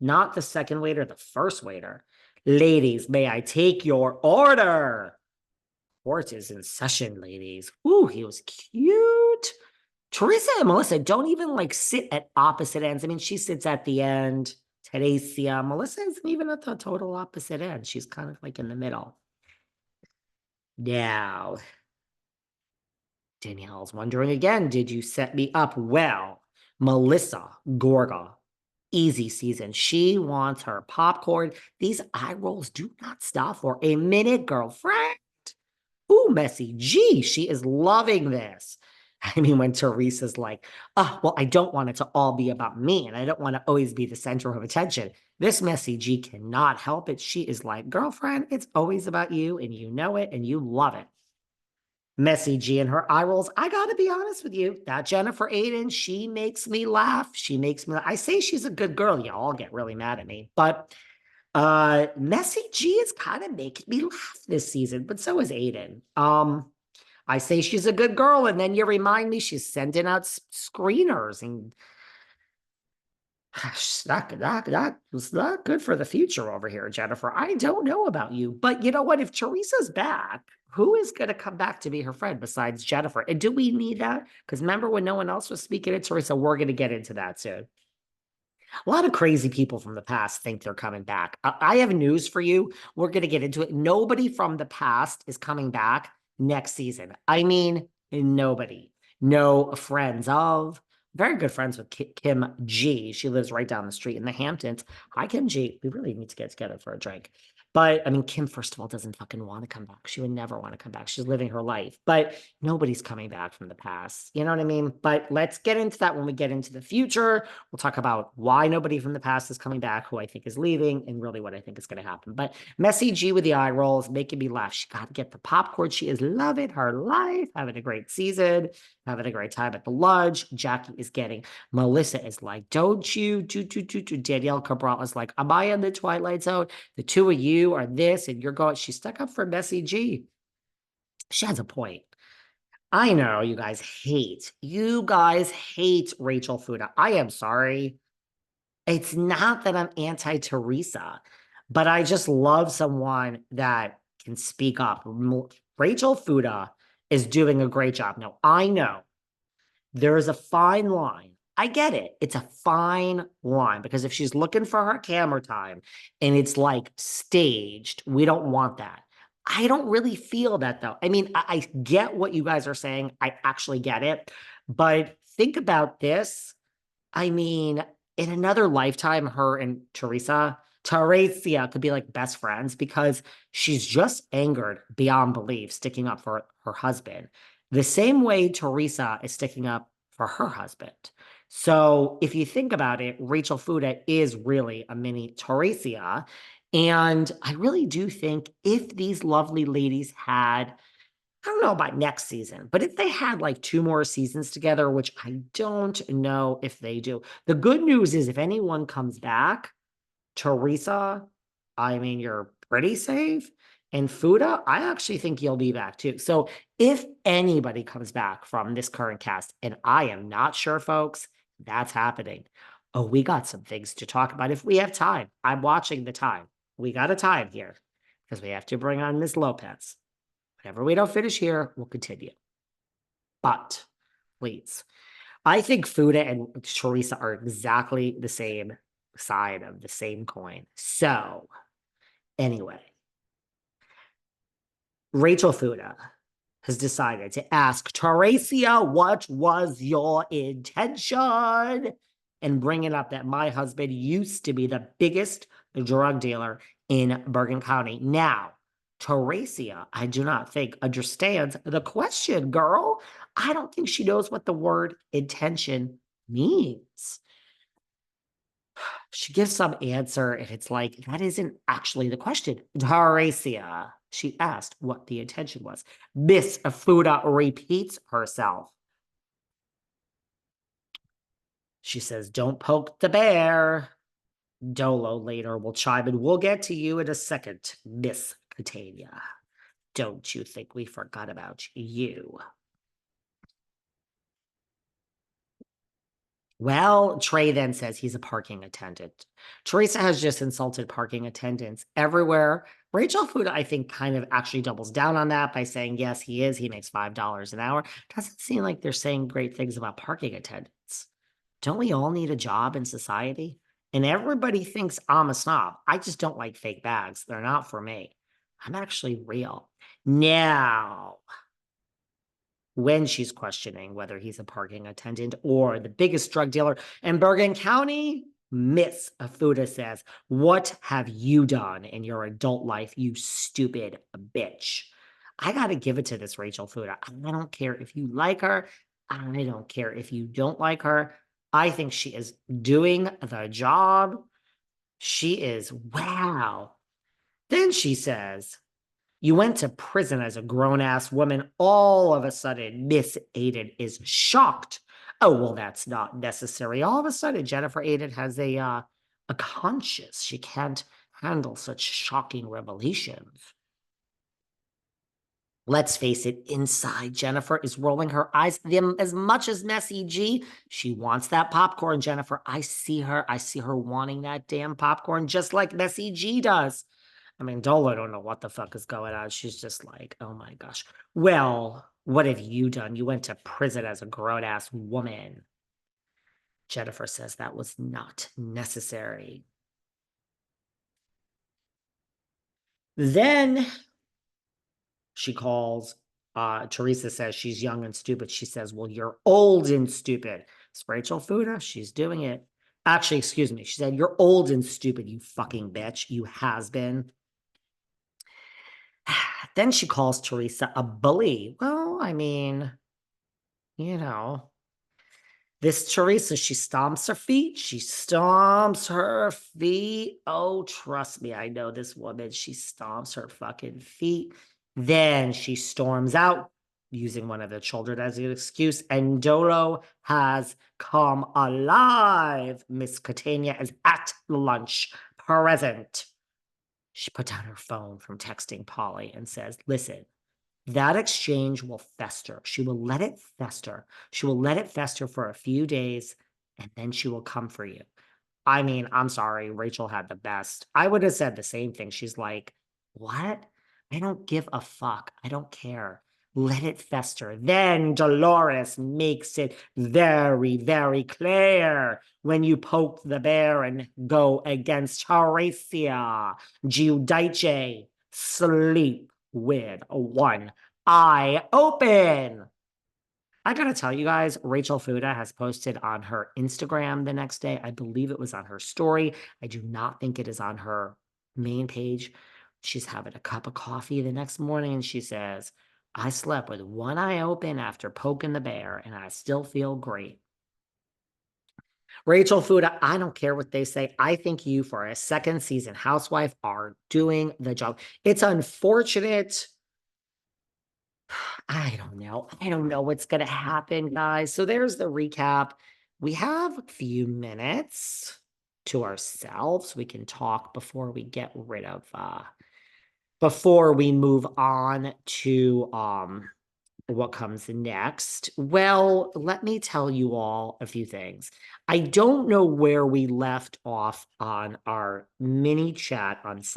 not the second waiter, the first waiter. Ladies, may I take your order? Court is in session, ladies. Ooh, he was cute. Teresa and Melissa don't even like sit at opposite ends. I mean, she sits at the end. Teresa, Melissa isn't even at the total opposite end. She's kind of like in the middle. Now, Danielle's wondering again, did you set me up well? Melissa Gorga, easy season. She wants her popcorn. These eye rolls do not stop for a minute, girlfriend. Ooh, Messy G, she is loving this. I mean, when Teresa's like, oh, well, I don't want it to all be about me, and I don't want to always be the center of attention. This Messy G cannot help it. She is like, girlfriend, it's always about you, and you know it, and you love it. Messy G and her eye rolls. I gotta be honest with you, that Jennifer Aiden, she makes me laugh. She makes me. I say she's a good girl. Y'all all get really mad at me, but Messy G is kind of making me laugh this season, but so is Aiden. I say she's a good girl, and then you remind me she's sending out screeners, and that was not good for the future over here, Jennifer. I don't know about you, but you know what? If Teresa's back, who is going to come back to be her friend besides Jennifer? And do we need that? Because remember when no one else was speaking to Teresa? We're going to get into that soon. A lot of crazy people from the past think they're coming back. I have news for you. We're going to get into it. Nobody from the past is coming back next season. I mean, nobody. No friends of. Very good friends with Kim G. She lives right down the street in the Hamptons. Hi, Kim G. We really need to get together for a drink. But I mean, Kim, first of all, doesn't fucking want to come back. She would never want to come back. She's living her life. But nobody's coming back from the past. You know what I mean? But let's get into that when we get into the future. We'll talk about why nobody from the past is coming back, who I think is leaving, and really what I think is going to happen. But Messy G with the eye rolls, making me laugh. She got to get the popcorn. She is loving her life, having a great season, having a great time at the lodge. Jackie is getting. Melissa is like, don't you? Danielle Cabral is like, am I in the Twilight Zone? The two of you are this, and you're going. She's stuck up for Messy G. She has a point. I know you guys hate Rachel Fuda. I am sorry. It's not that I'm anti Teresa, but I just love someone that can speak up. Rachel Fuda is doing a great job. Now, I know there is a fine line. I get it. It's a fine line because if she's looking for her camera time and it's like staged, we don't want that. I don't really feel that though. I mean, I get what you guys are saying. I actually get it. But think about this. I mean, in another lifetime, her and Teresa could be like best friends because she's just angered beyond belief, sticking up for her husband, the same way Teresa is sticking up for her husband. So if you think about it, Rachel Fuda is really a mini Teresa. And I really do think if these lovely ladies had I don't know about next season, but if they had like two more seasons together, which I don't know if they do, the good news is if anyone comes back, Teresa, I mean, you're pretty safe. And Fuda, I actually think you'll be back too. So if anybody comes back from this current cast, and I am not sure, folks, that's happening. Oh, we got some things to talk about if we have time. I'm watching the time. We got a time here because we have to bring on Miss Lopez. Whatever we don't finish here, we'll continue. But please, I think Fuda and Teresa are exactly the same side of the same coin. So, anyway, Rachel Fuda has decided to ask Teresa, what was your intention? And bringing up that my husband used to be the biggest drug dealer in Bergen County. Now, Teresa, I do not think understands the question, girl. I don't think she knows what the word intention means. She gives some answer, and it's like, that isn't actually the question. Teresa, she asked what the intention was. Miss Fuda repeats herself. She says, don't poke the bear. Dolo later will chime in. We'll get to you in a second, Miss Catania. Don't you think we forgot about you? Well, Trey then says he's a parking attendant. Teresa has just insulted parking attendants everywhere. Rachel Fuda, I think, kind of actually doubles down on that by saying, yes, he is. He makes $5 an hour. Doesn't seem like they're saying great things about parking attendants. Don't we all need a job in society? And everybody thinks I'm a snob. I just don't like fake bags. They're not for me. I'm actually real. Now, when she's questioning whether he's a parking attendant or the biggest drug dealer in Bergen County, Miss Fuda says, "What have you done in your adult life, you stupid bitch?" I got to give it to this Rachel Fuda. I don't care if you like her. I don't care if you don't like her. I think she is doing the job. She is, wow. Then she says, "You went to prison as a grown-ass woman." All of a sudden, Miss Aiden is shocked. Oh, well, that's not necessary. All of a sudden, Jennifer Aiden has a conscience. She can't handle such shocking revelations. Let's face it, inside, Jennifer is rolling her eyes as much as Messy G. She wants that popcorn, Jennifer. I see her. I see her wanting that damn popcorn just like Messy G does. I mean, Dola don't know what the fuck is going on. She's just like, oh my gosh. Well, what have you done? You went to prison as a grown-ass woman. Jennifer says that was not necessary. Then she calls, Teresa says she's young and stupid. She says, well, you're old and stupid. It's Rachel Fuda. She's doing it. Actually, excuse me. She said, you're old and stupid, you fucking bitch. You has been. Then she calls Teresa a bully. Well, I mean, you know, this Teresa, she stomps her feet. She stomps her feet. Oh, trust me, I know this woman. She stomps her fucking feet. Then she storms out using one of the children as an excuse. And Dolo has come alive. Miss Catania is at lunch, present. She put down her phone from texting Polly and says, listen, that exchange will fester. She will let it fester. She will let it fester for a few days, and then she will come for you. I mean, I'm sorry, Rachel had the best. I would have said the same thing. She's like, what? I don't give a fuck. I don't care. Let it fester. Then Dolores makes it very, very clear when you poke the bear and go against Horacia. Giudice, sleep with one eye open. I gotta tell you guys, Rachel Fuda has posted on her Instagram the next day. I believe it was on her story. I do not think it is on her main page. She's having a cup of coffee the next morning and she says, I slept with one eye open after poking the bear and I still feel great. Rachel Fuda, I don't care what they say. I think you, for a second season housewife, are doing the job. It's unfortunate. I don't know. I don't know what's going to happen, guys. So there's the recap. We have a few minutes to ourselves. We can talk before we get rid of, before we move on to, what comes next. Well, let me tell you all a few things. I don't know where we left off on our mini chat on Sunday.